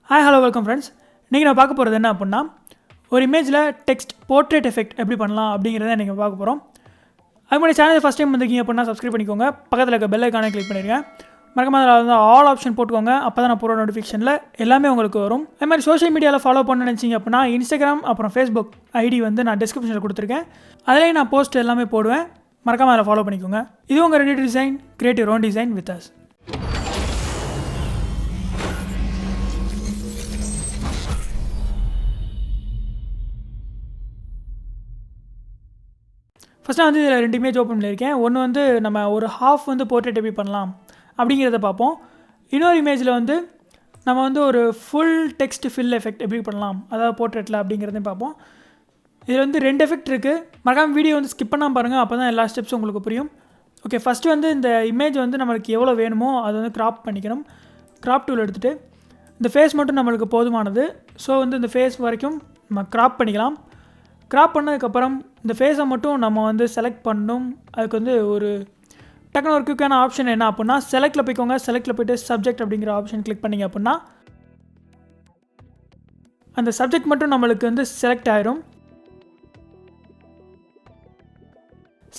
Hi, hello, welcome friends. நீங்கள் நான் பார்க்க போகிறது என்ன அப்படின்னா ஒரு இமேஜில் டெக்ஸ்ட் போர்ட்ரேட் எஃபெக்ட் எப்படி பண்ணலாம் அப்படிங்கிறத நீங்கள் பார்க்க போகிறோம். அது மாதிரி சேனல் ஃபஸ்ட் டைம் வந்திருக்கீங்க அப்படின்னா சப்ஸ்கிரைப் பண்ணிக்கோங்க. பக்கத்தில் இருக்க பெல் ஐக்கானை கிளிக் பண்ணிடுங்க. மறக்காம அதில் வந்து ஆல் ஆப்ஷன் போட்டுக்கோங்க. அப்போ தான் நான் போகிற நோட்டிஃபிகேஷனில் எல்லாமே உங்களுக்கு வரும். அது மாதிரி சோஷியல் மீடியாவில் ஃபாலோ பண்ண நினச்சிங்க அப்படின்னா இன்ஸ்டாகிராம் அப்புறம் ஃபேஸ்புக் ஐடி வந்து நான் டிஸ்கிரிப்ஷனில் கொடுத்துருக்கேன். அதிலே நான் போஸ்ட் எல்லாமே போடுவேன். மறக்காம அதில் ஃபாலோ பண்ணிக்கோங்க. இது உங்கள் ready design creative own design with us. First நான் வந்து இதில் 2 இமேஜ் ஓப்பன் பண்ணியிருக்கேன். ஒன்று வந்து நம்ம ஒரு ஹாஃப் வந்து போர்ட்ரேட் எப்படி பண்ணலாம் அப்படிங்கிறத பார்ப்போம். இன்னொரு இமேஜில் வந்து நம்ம வந்து ஒரு ஃபுல் டெக்ஸ்ட் ஃபில் எஃபெக்ட் எப்படி பண்ணலாம், அதாவது போர்ட்ரேட்டில் அப்படிங்கிறதையும் பார்ப்போம். இதில் வந்து 2 எஃபெக்ட் இருக்குது. மறக்காம வீடியோ வந்து ஸ்கிப் பண்ணாமல் பாருங்கள், அப்போ தான் எல்லா ஸ்டெப்ஸும் உங்களுக்கு புரியும். ஓகே, ஃபஸ்ட்டு வந்து இந்த இமேஜ் வந்து நம்மளுக்கு எவ்வளோ வேணுமோ அதை வந்து க்ராப் பண்ணிக்கணும். க்ராப் டூல் எடுத்துகிட்டு இந்த ஃபேஸ் மட்டும் நம்மளுக்கு போதுமானது. ஸோ வந்து இந்த ஃபேஸ் வரைக்கும் நம்ம க்ராப் பண்ணிக்கலாம். க்ராப் பண்ணதுக்கப்புறம் இந்த ஃபேஸை மட்டும் நம்ம வந்து செலக்ட் பண்ணணும். அதுக்கு வந்து ஒரு டக்குனு ஒரு குயிக்கான ஆப்ஷன் என்ன அப்படின்னா செலக்டில் போய்க்கோங்க. செலக்டில் போய்ட்டு சப்ஜெக்ட் அப்படிங்கிற ஆப்ஷன் கிளிக் பண்ணிங்க அப்படின்னா அந்த சப்ஜெக்ட் மட்டும் நம்மளுக்கு வந்து செலக்ட் ஆயிரும்.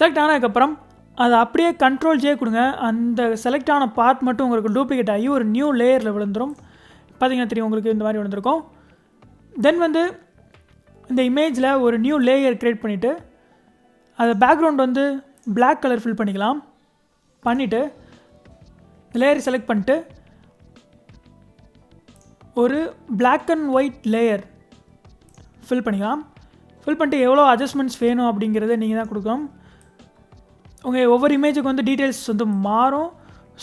செலக்ட் ஆனதுக்கப்புறம் அதை அப்படியே Ctrl+J கொடுங்க. அந்த செலக்ட் ஆன பார்ட் மட்டும் உங்களுக்கு டூப்ளிகேட் ஆகி ஒரு நியூ லேயரில் விழுந்துடும். பார்த்தீங்கன்னா தெரியும் உங்களுக்கு இந்த மாதிரி விழுந்திருக்கும். தென் வந்து இந்த இமேஜில் ஒரு நியூ லேயர் க்ரியேட் பண்ணிவிட்டு அதை பேக்ரவுண்ட் வந்து பிளாக் கலர் ஃபில் பண்ணிக்கலாம். பண்ணிவிட்டு லேயர் செலக்ட் பண்ணிட்டு ஒரு black and white layer fill பண்ணிக்கலாம். ஃபில் பண்ணிட்டு எவ்வளோ அட்ஜஸ்ட்மெண்ட்ஸ் வேணும் அப்படிங்கிறத நீங்கள் தான் கொடுக்கணும். உங்கள் ஒவ்வொரு இமேஜுக்கு வந்து டீட்டெயில்ஸ் வந்து மாறும்.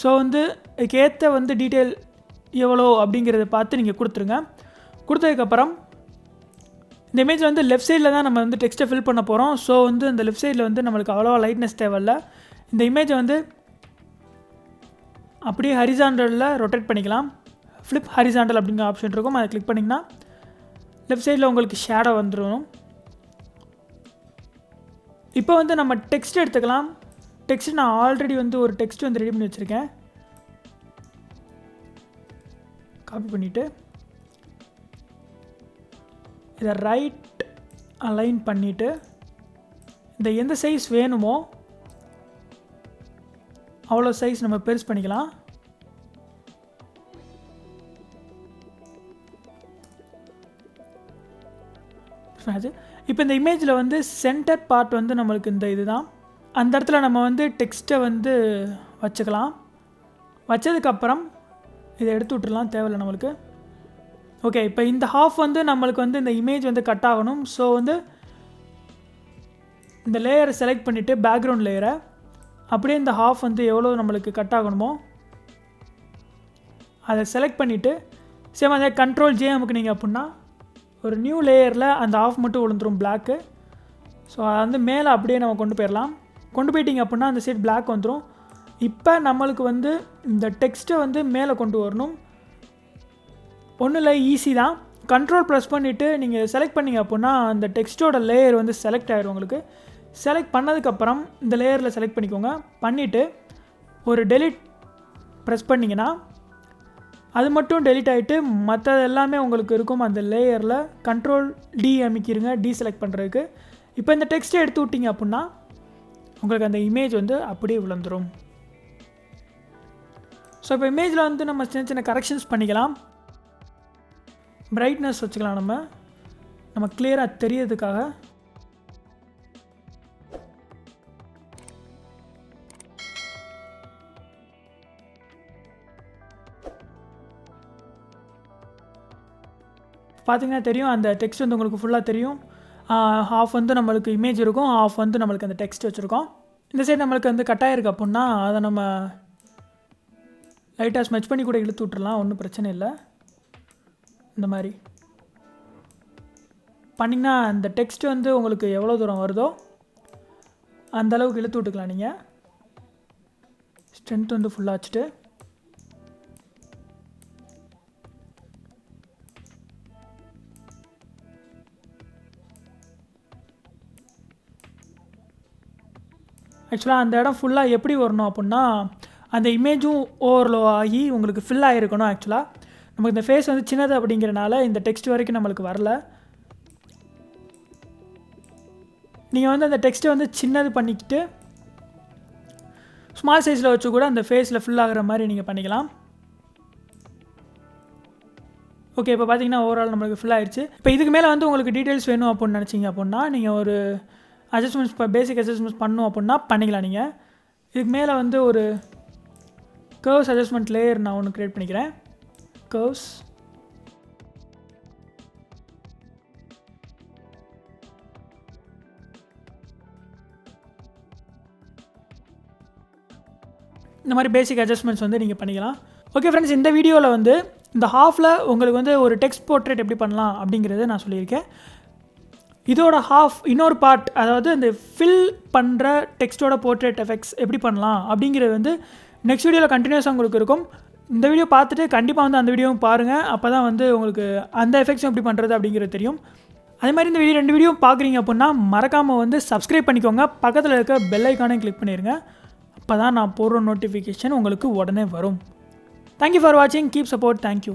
ஸோ வந்து இதுக்கேற்ற வந்து டீட்டெயில் எவ்வளோ அப்படிங்கிறத பார்த்து நீங்கள் கொடுத்துருங்க. கொடுத்ததுக்கப்புறம் இந்த இமேஜ் வந்து லெஃப்ட் சைடில் தான் நம்ம வந்து டெக்ஸ்ட்டை ஃபில் பண்ண போகிறோம். ஸோ வந்து இந்த லெஃப்ட் சைடில் வந்து நம்மளுக்கு அவ்வளோவா லைட்னஸ் தேவையில்ல. இந்த இமேஜை வந்து அப்படியே ஹரிசாண்டலில் ரொட்டேட் பண்ணிக்கலாம். ஃப்ளிப் ஹரிசாண்டல் அப்படிங்கிற ஆப்ஷன் இருக்கும், அதை கிளிக் பண்ணிங்கன்னா லெஃப்ட் சைடில் உங்களுக்கு ஷேடோ வந்துடும். இப்போ வந்து நம்ம டெக்ஸ்ட் எடுத்துக்கலாம். டெக்ஸ்ட் நான் ஆல்ரெடி வந்து ஒரு டெக்ஸ்ட் வந்து ரெடி பண்ணி வச்சுருக்கேன். காப்பி பண்ணிவிட்டு இதை ரைட் அலைன் பண்ணிவிட்டு இந்த எந்த சைஸ் வேணுமோ அவ்வளோ சைஸ் நம்ம பெருசு பண்ணிக்கலாம். இப்போ இந்த இமேஜில் வந்து சென்டர் பார்ட் வந்து நம்மளுக்கு இந்த இதுதான். அந்த இடத்துல நம்ம வந்து டெக்ஸ்ட்டை வந்து வச்சுக்கலாம். வச்சதுக்கப்புறம் இதை எடுத்து விட்டுடலாம், தேவையில்லை நம்மளுக்கு. ஓகே, இப்போ இந்த ஹாஃப் வந்து நம்மளுக்கு வந்து இந்த இமேஜ் வந்து கட் ஆகணும். ஸோ வந்து இந்த லேயரை செலக்ட் பண்ணிவிட்டு பேக்ரவுண்ட் லேயரை அப்படியே இந்த ஹாஃப் வந்து எவ்வளோ நம்மளுக்கு கட் ஆகணுமோ அதை செலக்ட் பண்ணிவிட்டு சேம் அதே Ctrl+J அமுக்குனீங்க அப்படின்னா ஒரு நியூ லேயரில் அந்த ஆஃப் மட்டும் விழுந்துடும் பிளாக்கு. ஸோ அதை வந்து மேலே அப்படியே நம்ம கொண்டு போயிடலாம். கொண்டு போயிட்டிங்க அப்படின்னா அந்த சைட் பிளாக் வந்துடும். இப்போ நம்மளுக்கு வந்து இந்த டெக்ஸ்ட்டை வந்து மேலே கொண்டு வரணும். ஒன்றும் இல்லை, ஈஸி தான். Ctrl ப்ரெஸ் பண்ணிவிட்டு நீங்கள் செலக்ட் பண்ணிங்க அப்படின்னா அந்த டெக்ஸ்ட்டோட லேயர் வந்து செலக்ட் ஆகிடும் உங்களுக்கு. செலக்ட் பண்ணதுக்கப்புறம் இந்த லேயரில் செலக்ட் பண்ணிக்கோங்க. பண்ணிவிட்டு ஒரு டெலிட் ப்ரெஸ் பண்ணிங்கன்னா அது மட்டும் டெலிட் ஆகிட்டு மற்றது எல்லாமே உங்களுக்கு இருக்கும் அந்த லேயரில். Ctrl+D அமைக்கிருங்க டீசெலக்ட் பண்ணுறதுக்கு. இப்போ இந்த டெக்ஸ்ட்டை எடுத்து விட்டிங்க அப்படின்னா உங்களுக்கு அந்த இமேஜ் வந்து அப்படியே விழுந்துடும். ஸோ இப்போ இமேஜில் வந்து நம்ம சின்ன சின்ன கரெக்ஷன்ஸ் பண்ணிக்கலாம். பிரைட்னஸ் வச்சுக்கலாம், நம்ம கிளியராக தெரியறதுக்காக. பார்த்தீங்கன்னா தெரியும் அந்த டெக்ஸ்ட் வந்து உங்களுக்கு ஃபுல்லாக தெரியும். ஹாஃப் வந்து நம்மளுக்கு இமேஜ் இருக்கும், ஹாஃப் வந்து நம்மளுக்கு அந்த டெக்ஸ்ட் வச்சுருக்கோம். இந்த சைடு நம்மளுக்கு வந்து கட்டாயிருக்கு அப்படின்னா அதை நம்ம லைட்டாக ஸ்மெச் பண்ணி கூட இழுத்து விட்டுறலாம், ஒன்றும் பிரச்சனை இல்லை. இந்த மாதிரி பண்ணிங்கன்னா அந்த டெக்ஸ்ட் வந்து உங்களுக்கு எவ்வளோ தூரம் வருதோ அந்தளவுக்கு இழுத்து விட்டுக்கலாம். நீங்கள் ஸ்ட்ரென்த் வந்து ஃபுல்லாக வச்சுட்டு ஆக்சுவலாக அந்த இடம் ஃபுல்லாக எப்படி வரணும் அப்படின்னா அந்த இமேஜும் ஓவர்லோ ஆகி உங்களுக்கு ஃபில் ஆகிருக்கணும். ஆக்சுவலாக நமக்கு இந்த ஃபேஸ் வந்து சின்னது அப்படிங்கிறனால இந்த டெக்ஸ்ட் வரைக்கும் நம்மளுக்கு வரல. நீங்கள் வந்து அந்த டெக்ஸ்ட்டை வந்து சின்னது பண்ணிக்கிட்டு ஸ்மால் சைஸில் வச்சு கூட அந்த ஃபேஸில் ஃபில் ஆகிற மாதிரி நீங்கள் பண்ணிக்கலாம். ஓகே, இப்போ பார்த்தீங்கன்னா ஓவரால் நம்மளுக்கு ஃபில் ஆயிடுச்சு. இப்போ இதுக்கு மேலே வந்து உங்களுக்கு டீட்டெயில்ஸ் வேணும் அப்படின்னு நினச்சிங்க அப்படின்னா நீங்கள் ஒரு அட்ஜஸ்ட்மெண்ட்ஸ் பேசிக் அட்ஜஸ்ட்மெண்ட்ஸ் பண்ணணும் அப்படின்னா பண்ணிக்கலாம். நீங்கள் இதுக்கு மேலே வந்து ஒரு கர்வ்ஸ் அட்ஜஸ்ட்மெண்ட் லேயர் நான் ஒன்று க்ரியேட் பண்ணிக்கிறேன். கர்வ்ஸ் இந்த மாதிரி பேசிக் அட்ஜஸ்ட்மெண்ட்ஸ் வந்து நீங்கள் பண்ணிக்கலாம். ஓகே ஃப்ரெண்ட்ஸ், இந்த வீடியோவில் வந்து இந்த ஹாஃபில் உங்களுக்கு வந்து ஒரு டெக்ஸ்ட் போர்ட்ரேட் எப்படி பண்ணலாம் அப்படிங்கிறத நான் சொல்லியிருக்கேன். இதோட ஹாஃப் இன்னொரு பார்ட், அதாவது இந்த ஃபில் பண்ணுற டெக்ஸ்ட்டோட போர்ட்ரேட் எஃபெக்ட்ஸ் எப்படி பண்ணலாம் அப்படிங்கிறது வந்து நெக்ஸ்ட் வீடியோவில் கண்டினியூஸாக உங்களுக்கு இருக்கும். இந்த வீடியோ பார்த்துட்டு கண்டிப்பாக வந்து அந்த வீடியோவும் பாருங்கள். அப்போ தான் வந்து உங்களுக்கு அந்த எஃபெக்ட்ஸும் எப்படி பண்ணுறது அப்படிங்கிறது தெரியும். அதே மாதிரி இந்த வீடியோ 2 வீடியோ பார்க்குறீங்க அப்படின்னா மறக்காமல் வந்து சப்ஸ்கிரைப் பண்ணிக்கோங்க. பக்கத்தில் இருக்க பெல் ஐக்கானையும் கிளிக் பண்ணிடுங்க. அப்போ தான் நான் போடுற நோட்டிஃபிகேஷன் உங்களுக்கு உடனே வரும். தேங்க்யூ ஃபார் வாட்சிங். Keep support. தேங்க்யூ.